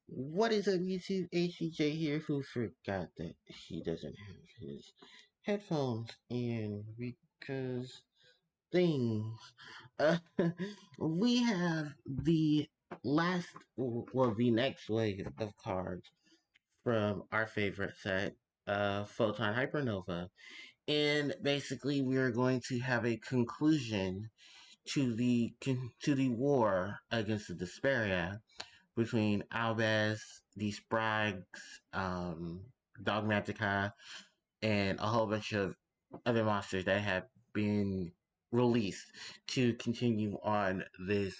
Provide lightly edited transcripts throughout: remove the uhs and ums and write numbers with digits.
What is up, YouTube? ACJ here, who forgot that he doesn't have his headphones in because things. Uh, we have the last, well, the next wave of cards from our favorite set, Photon Hypernova. And basically, we are going to have a conclusion to the war against the Desparia between Albaz, the Sprags, um, Dogmatica, and a whole bunch of other monsters that have been released to continue on this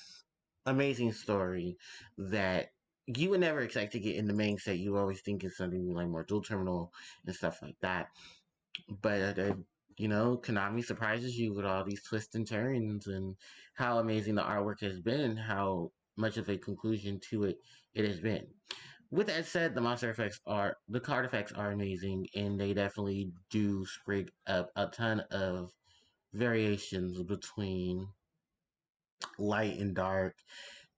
amazing story that you would never expect to get in the main set. You always think it's something like more dual terminal and stuff like that. But Konami surprises you with all these twists and turns and how amazing the artwork has been and how much of a conclusion to it has been. With that said, the card effects are amazing and they definitely do sprig up a ton of variations between light and dark,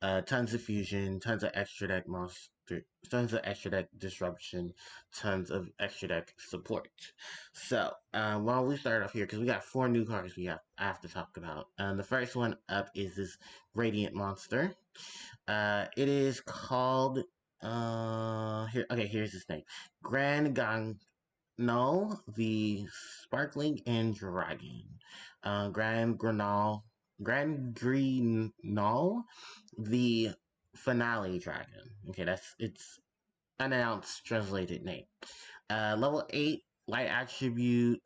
tons of fusion, tons of extra deck monster, tons of extra deck disruption, tons of extra deck support. So, while we start off here, because we got four new cards I have to talk about. The first one up is this Radiant monster. It is called here. Okay, here's his name, Grand Gang. No, the Sparkling and Dragon. Grand Greenall, the Finale Dragon. Okay, that's its announced translated name. Level 8, Light Attribute,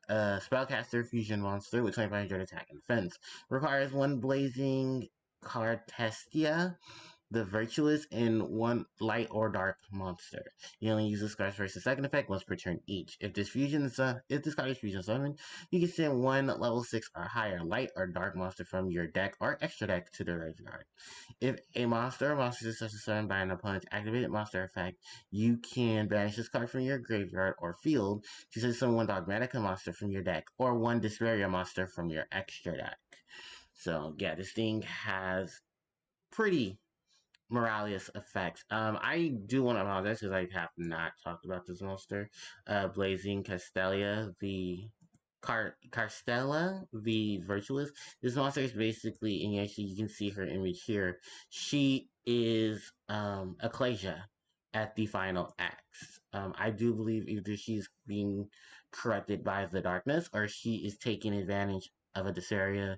Spellcaster Fusion Monster with 2500 attack and defense. Requires one Blazing Cartestia, the Virtuous, and one light or dark monster. You only use this card's first and second effect once per turn each. If this card is fusion summoned, you can send one level 6 or higher light or dark monster from your deck or extra deck to the graveyard. If a monster or monster is summoned by an opponent's activated monster effect, you can banish this card from your graveyard or field to send summon one Dogmatica monster from your deck or one Desparia monster from your extra deck. So yeah, this thing has pretty Morales effects. I do want to apologize because I have not talked about this monster. Blazing Castelia, the Carstella, the Virtuous. This monster is basically, and actually you can see her image here. She is Ecclesia at the final acts. I do believe either she's being corrupted by the darkness or she is taking advantage of a Desparia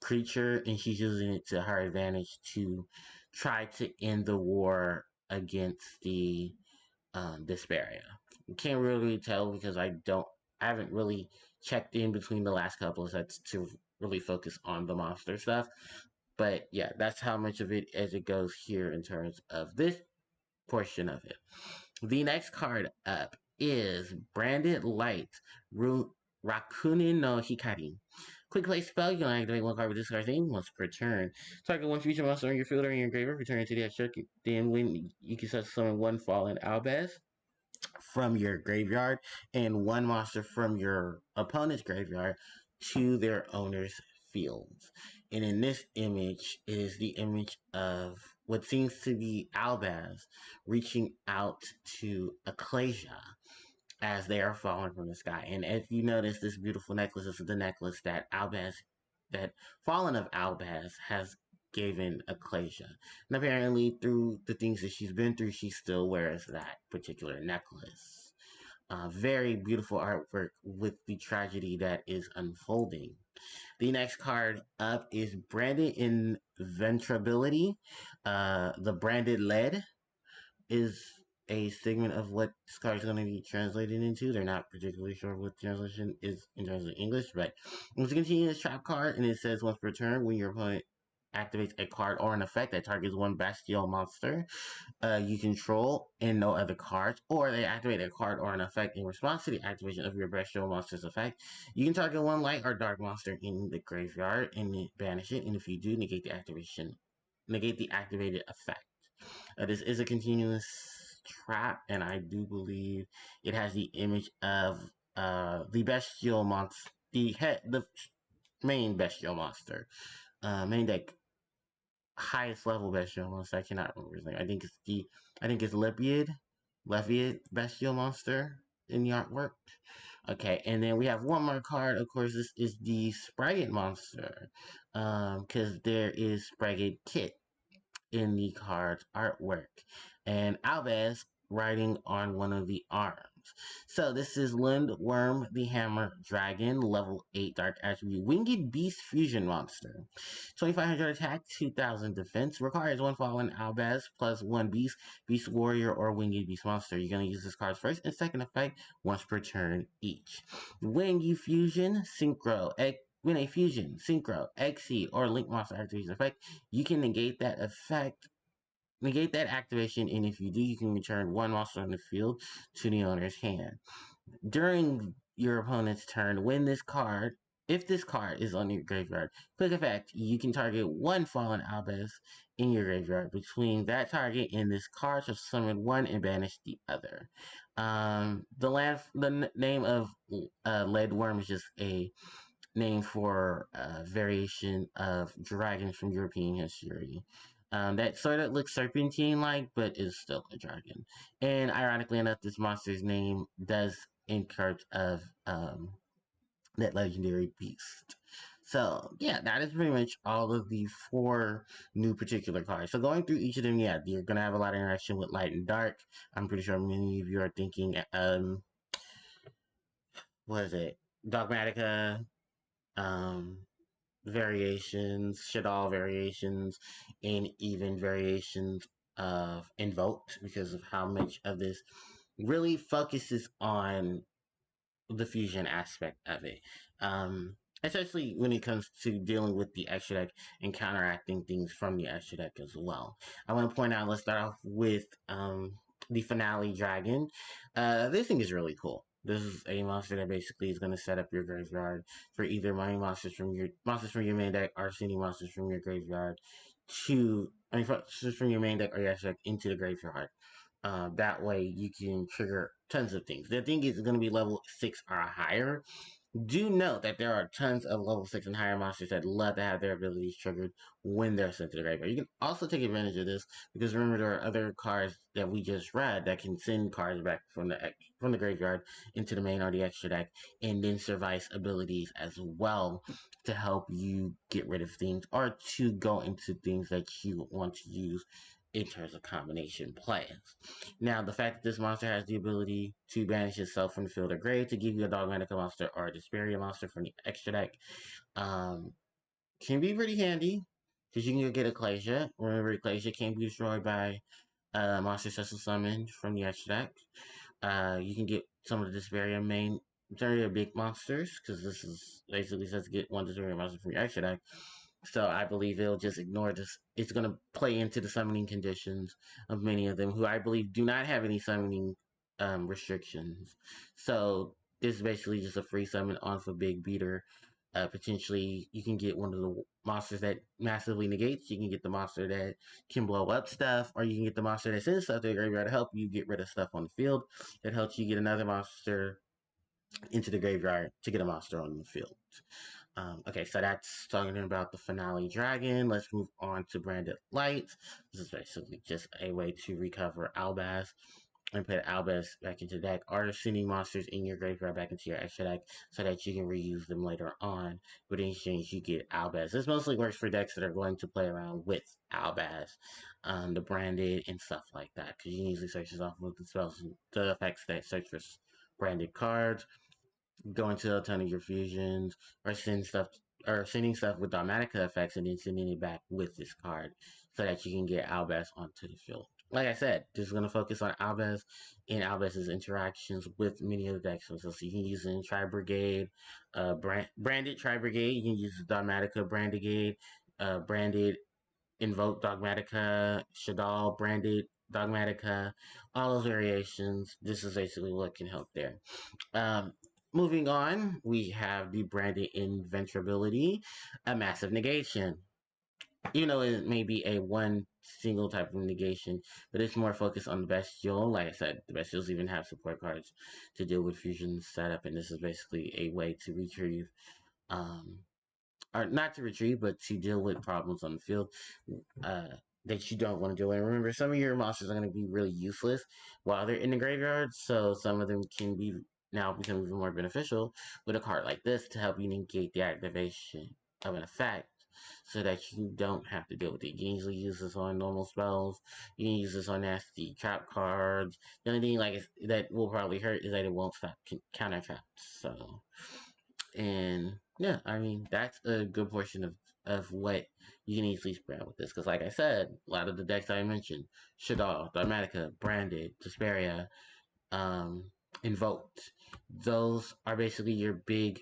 creature and she's using it to her advantage to try to end the war against the Desparia. Can't really tell because I haven't really checked in between the last couple of sets to really focus on the monster stuff. But yeah, that's how much of it as it goes here in terms of this portion of it. The next card up is Branded Light Rakunin no Hikari. Quick play spell, you can activate one card with this card's name once per turn. Target one future monster on your field or in your graveyard, return it to the extra. Then when you can summon one fallen Albaz from your graveyard and one monster from your opponent's graveyard to their owner's fields. And in this image is the image of what seems to be Albaz reaching out to Ecclesia as they are falling from the sky. And if you notice, this beautiful necklace is the necklace that Fallen of Albaz has given Ecclesia. And apparently, through the things that she's been through, she still wears that particular necklace. Very beautiful artwork with the tragedy that is unfolding. The next card up is Branded Inventrability. The Branded Lead is a segment of what this card is going to be translated into. They're not particularly sure what the translation is in terms of English, but once you continue this trap card, and it says once per turn, when your opponent activates a card or an effect that targets one Bystial monster you control and no other cards, or they activate a card or an effect in response to the activation of your Bystial monster's effect, you can target one light or dark monster in the graveyard and banish it, and if you do, negate the activated effect. This is a continuous trap, and I do believe it has the image of the bestial monster, the main bestial monster, main deck highest level bestial monster. I cannot remember his name. I think it's Leviad bestial monster in the artwork. Okay, and then we have one more card. Of course, this is the Sprite monster, because there is Sprite Kit in the card's artwork, and Albaz riding on one of the arms. So this is Lindworm the Hammer Dragon, level 8 Dark Attribute, Winged Beast Fusion Monster. 2500 attack, 2000 defense, requires one fallen Albaz plus one Beast, Beast Warrior, or Winged Beast Monster. You're going to use this card's first and second effect once per turn each. When you fusion, Synchro, when a fusion, Synchro, Exceed, or Link Monster activation effect, you can negate that activation, and if you do, you can return one monster on the field to the owner's hand. During your opponent's turn, if this card is on your graveyard, quick effect, you can target one fallen Albaz in your graveyard. Between that target and this card, shall summon one and banish the other. The name of Leadworm is just a name for a variation of dragons from European history. That sort of looks serpentine-like, but is still a dragon. And ironically enough, this monster's name does encourage of that legendary beast. So yeah, that is pretty much all of the 4 new particular cards. So going through each of them, yeah, you're gonna have a lot of interaction with light and dark. I'm pretty sure many of you are thinking, what is it? Dogmatica, um, variations, Shaddoll variations, and even variations of Invoked, because of how much of this really focuses on the fusion aspect of it. Especially when it comes to dealing with the extra deck and counteracting things from the extra deck as well. I want to point out, let's start off with the Finale Dragon. This thing is really cool. This is a monster that basically is going to set up your graveyard for either mining monsters from your main deck or sending monsters from your graveyard monsters from your main deck or your extra deck into the graveyard. That way you can trigger tons of things. The thing is going to be level 6 or higher. Do note that there are tons of level 6 and higher monsters that love to have their abilities triggered when they're sent to the graveyard. You can also take advantage of this, because remember, there are other cards that we just read that can send cards back from the graveyard into the main or the extra deck, and then Service abilities as well to help you get rid of things or to go into things that you want to use in terms of combination plays. Now, the fact that this monster has the ability to banish itself from the field or grave to give you a Dogmatica monster or a Desperia monster from the extra deck can be pretty handy, because you can get Ecclesia. Remember, Ecclesia can be destroyed by monster special summon from the extra deck. You can get some of the Desperia big monsters, because this is basically says to get one Desperia monster from your extra deck. So I believe it'll just ignore this. It's going to play into the summoning conditions of many of them, who I believe do not have any summoning restrictions. So this is basically just a free summon on for Big Beater. Potentially, you can get one of the monsters that massively negates. You can get the monster that can blow up stuff, or you can get the monster that sends stuff to the graveyard to help you get rid of stuff on the field. That helps you get another monster into the graveyard to get a monster on the field. Okay, so that's talking about the Finale Dragon. Let's move on to Branded Lights. This is basically just a way to recover Albaz and put Albaz back into the deck, or sending monsters in your graveyard back into your extra deck so that you can reuse them later on. But in exchange, you get Albaz. This mostly works for decks that are going to play around with Albaz, the branded and stuff like that, because you can easily search this off with the spells, the effects that search for branded cards, go into a ton of your fusions, or sending stuff with Dogmatica effects and then sending it back with this card so that you can get Albaz onto the field. Like I said, this is going to focus on Albaz and Albaz's interactions with many of the decks. So you can use it in Tri-Brigade, branded Tri-Brigade. You can use Dogmatica Branded, branded Invoke Dogmatica, Shaddoll branded Dogmatica, all those variations. This is basically what can help there. Moving on, we have the branded Inventurability, a massive negation. Even though it may be a one single type of negation, but it's more focused on the Bystial. Like I said, the Bystials even have support cards to deal with fusion setup, and this is basically a way to retrieve or not to retreat, but to deal with problems on the field uh, that you don't want to deal with. Remember, some of your monsters are going to be really useless while they're in the graveyard, so some of them can be now become even more beneficial with a card like this to help you negate the activation of an effect so that you don't have to deal with it. You can easily use this on normal spells. You can use this on nasty trap cards. The only thing that will probably hurt is that it won't stop counter traps. So, and yeah, I mean that's a good portion of what you can easily spread with this. Because like I said, a lot of the decks I mentioned, Shaddoll, Dharmatica, Branded, Desperia, um, Invoked, those are basically your big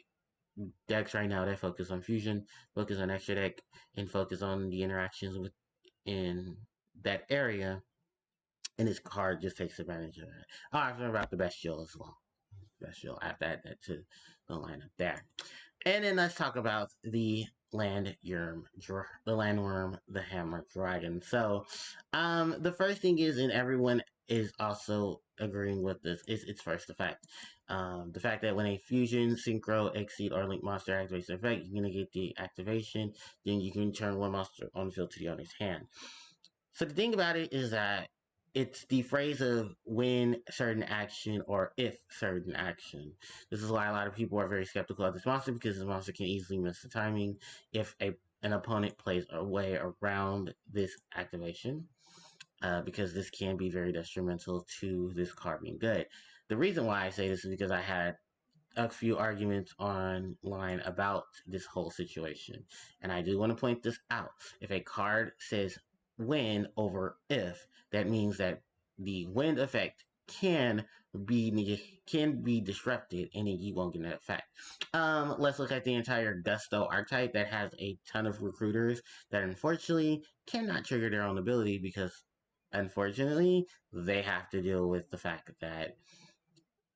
decks right now that focus on fusion, focus on extra deck, and focus on the interactions within that area. And this card just takes advantage of that. Oh, I forgot about the Bystial as well. Bystial, I have to add that to the lineup there. And then let's talk about the landworm, the hammer dragon. So, the first thing is, and everyone is also agreeing with this, is its first effect. The fact that when a fusion, synchro, exceed, or link monster activates the effect, you're gonna get the activation. Then you can turn one monster on the field to the owner's hand. So the thing about it is that it's the phrase of when certain action or if certain action. This is why a lot of people are very skeptical of this monster because this monster can easily miss the timing if an opponent plays a way around this activation. Because this can be very detrimental to this card being good. The reason why I say this is because I had a few arguments online about this whole situation. And I do want to point this out. If a card says win over if, that means that the wind effect can be disrupted and then you won't get an effect. Let's look at the entire Gusto archetype that has a ton of recruiters that unfortunately cannot trigger their own ability because unfortunately they have to deal with the fact that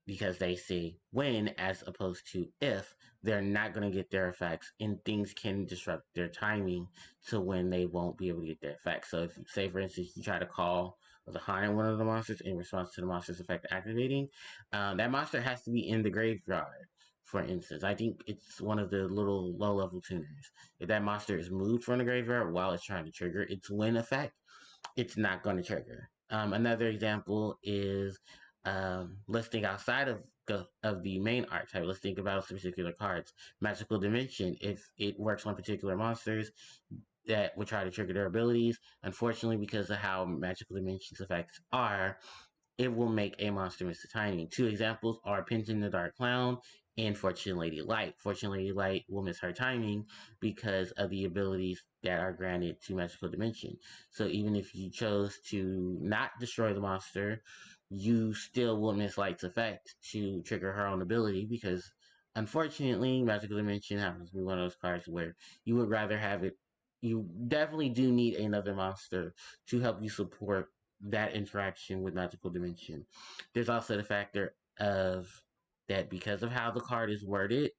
because they say when as opposed to if, they're not going to get their effects and things can disrupt their timing to when they won't be able to get their effects. So if, say for instance, you try to call the Haunted one of the monsters in response to the monster's effect activating, that monster has to be in the graveyard. For instance, I think it's one of the little low-level tuners. If that monster is moved from the graveyard while it's trying to trigger its win effect, it's not going to trigger. Another example is let's think outside of the main archetype. Let's think about some particular cards. Magical Dimension. If it works on particular monsters that would try to trigger their abilities, unfortunately, because of how Magical Dimension's effects are, it will make a monster miss the timing. Two examples are Pinton the Dark Clown and Fortune Lady Light. Fortune Lady Light will miss her timing because of the abilities that are granted to Magical Dimension. So even if you chose to not destroy the monster, you still will miss Light's effect to trigger her own ability because unfortunately Magical Dimension happens to be one of those cards where you would rather have it. You definitely do need another monster to help you support that interaction with Magical Dimension. There's also the factor of that because of how the card is worded,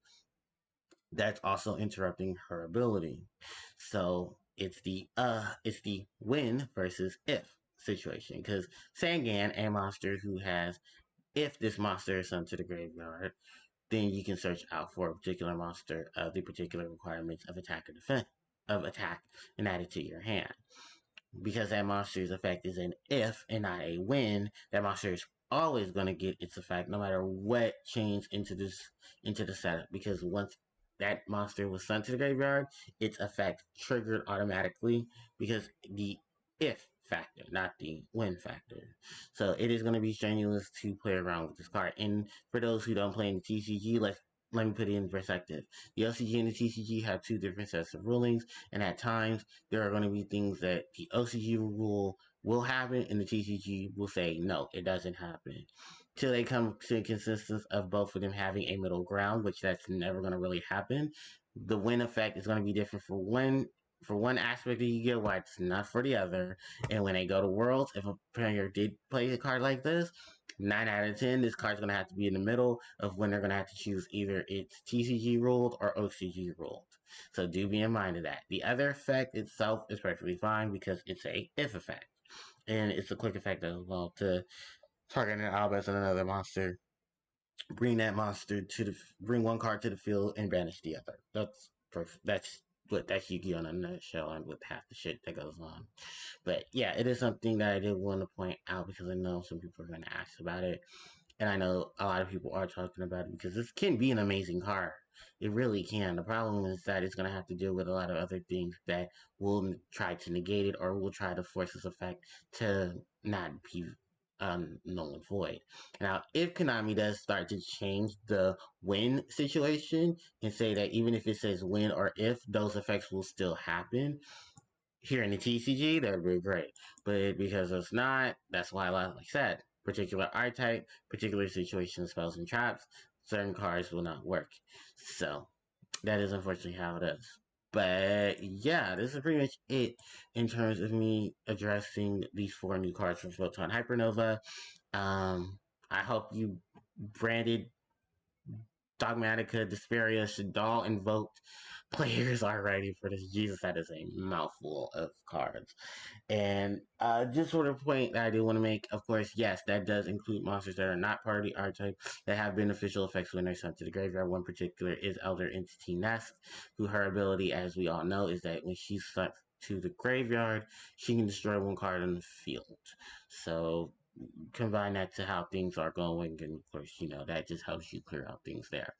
that's also interrupting her ability. So it's the win versus if situation. Because Sangan, a monster who has if this monster is sent to the graveyard, then you can search out for a particular monster of the particular requirements of attack or defense of attack and add it to your hand because that monster's effect is an if and not a when, that monster is always going to get its effect no matter what change into the setup. Because once that monster was sent to the graveyard, its effect triggered automatically because the if factor, not the when factor. So it is going to be strenuous to play around with this card. And for those who don't play in the TCG, let me put it in perspective. The LCG and the TCG have two different sets of rulings, and at times there are going to be things that the OCG rule will happen, and the TCG will say no, it doesn't happen. Till they come to a consensus of both of them having a middle ground, which that's never going to really happen. The win effect is going to be different for one aspect of Yu-Gi-Oh, why it's not for the other. And when they go to Worlds, if a player did play a card like this, 9 out of 10, this card's going to have to be in the middle of when they're going to have to choose either it's TCG ruled or OCG ruled. So do be in mind of that. The other effect itself is perfectly fine because it's a if effect. And it's a quick effect as well to target an Albaz and another monster, bring one card to the field and banish the other. That's that's Yu-Gi-Oh! In a nutshell, and with half the shit that goes on. But yeah, it is something that I did want to point out because I know some people are going to ask about it. And I know a lot of people are talking about it because this can be an amazing card. It really can. The problem is that it's going to have to deal with a lot of other things that will try to negate it or will try to force its effect to not be null and void. Now, if Konami does start to change the win situation and say that even if it says win or if, those effects will still happen, here in the TCG, that would be great. But because it's not, that's why, like I said, particular art type, particular situation, spells, and traps, certain cards will not work. So that is unfortunately how it is. But yeah, this is pretty much it in terms of me addressing these 4 new cards from Photon Hypernova. I hope you branded Dogmatica, Desperia, Shadal invoked players are ready for this. Jesus, that is a mouthful of cards. And just sort of point that I do want to make, of course, yes, that does include monsters that are not part of the archetype that have beneficial effects when they're sent to the graveyard. One particular is Elder Entity Nest, who her ability, as we all know, is that when she's sent to the graveyard, she can destroy 1 card on the field. So combine that to how things are going, and of course, that just helps you clear out things there.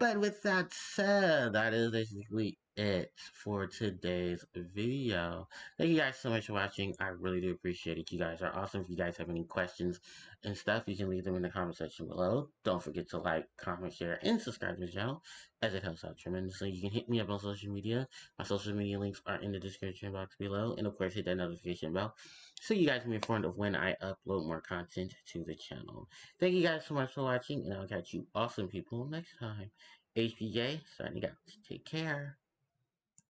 But with that said, that is basically it for today's video. Thank you guys so much for watching. I really do appreciate it. You guys are awesome. If you guys have any questions and stuff, you can leave them in the comment section below. Don't forget to like, comment, share, and subscribe to the channel, as it helps out tremendously. You can hit me up on social media. My social media links are in the description box below. And of course, hit that notification bell so you guys can be informed of when I upload more content to the channel. Thank you guys so much for watching, and I'll catch you awesome people next time. HPJ, signing out. Take care.